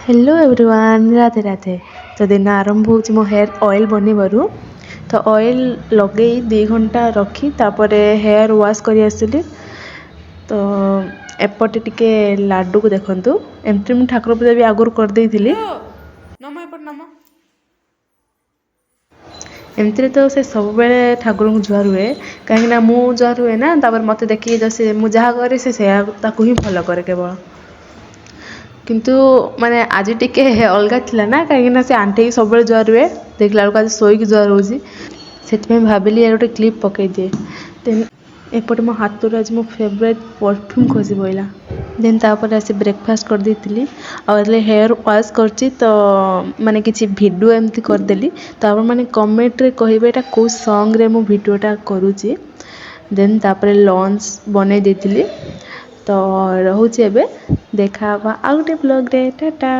Hello everyone, Radhe Radhe. तो दिन आरंभ हो मो हेयर ऑयल बनइबारू। तो ऑयल लगे 2 घंटा रखी तापरे हेयर वाश करी आसली। तो एपटे टिके लाडू को देखंतु एमती मु ठाकुर पूजा भी आगुर कर देइथिली। एमती तो से सब बेले ठाकुर को जुआर हुए कहीं मु जुआर हुए ना मत देखिए जैसे मुझे जहाँ करे से ही फॉलो करे केवल। किंतु माने आज टिके अलग थिला ना कहीं से आंटी सब जुआर हुए देखला बेलू आज शोक जुआर हो से भाविली यार गोटे क्लिप पकई दिए। देन एपटे मो हाथ आज मो फेवरेट परफ्यूम खोजी पड़ा। देन तापर आसी ब्रेकफास्ट कर देती और हेयर वाश करची तो माने किसी वीडियो एमती करदेली। तापर माने कमेंट रे कहबे एटा को सॉन्ग रे मो वीडियोटा करूची। देन तापर लंच बनै देती। तो रोचे एबे देखा आउ गोटे ब्लॉग रे टाटा।